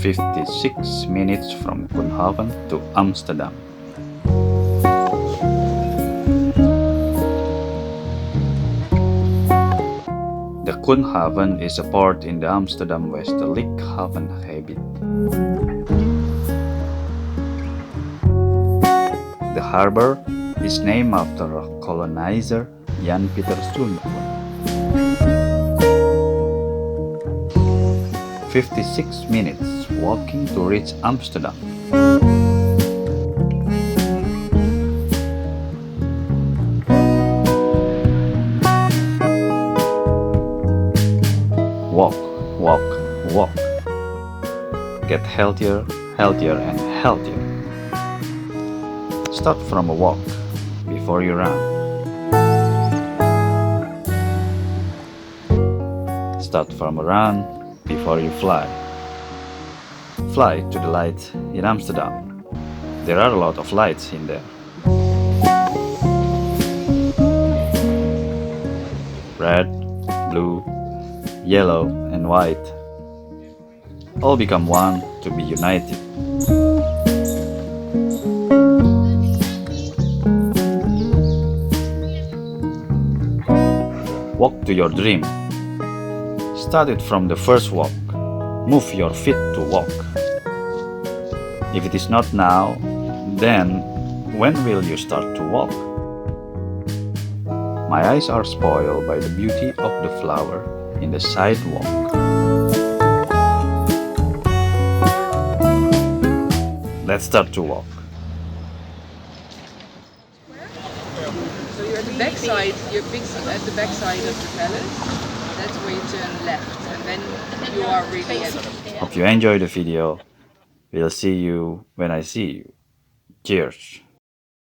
56 minutes from Koenhaven to Amsterdam. The Koenhaven is a port in the Amsterdam Westelijk Haven gebied. The harbor is named after colonizer Jan Pieter Stuyvesant. 56 minutes walking to reach Amsterdam. Walk, walk, walk. Get healthier, healthier and healthier. Start from a walk before you run. Start from a run before you fly. Fly to the light in Amsterdam. There are a lot of lights in there. Red, blue, yellow and white. All become one to be united. Walk to your dream. Start it from the first walk. Move your feet to walk. If it is not now, then when will you start to walk? My eyes are spoiled by the beauty of the flower in the sidewalk. Let's start to walk. So you're at the back side, at the back side of the palace. That's where you turn left, and then you are really at. Hope you enjoyed the video. We'll see you when I see you. Cheers.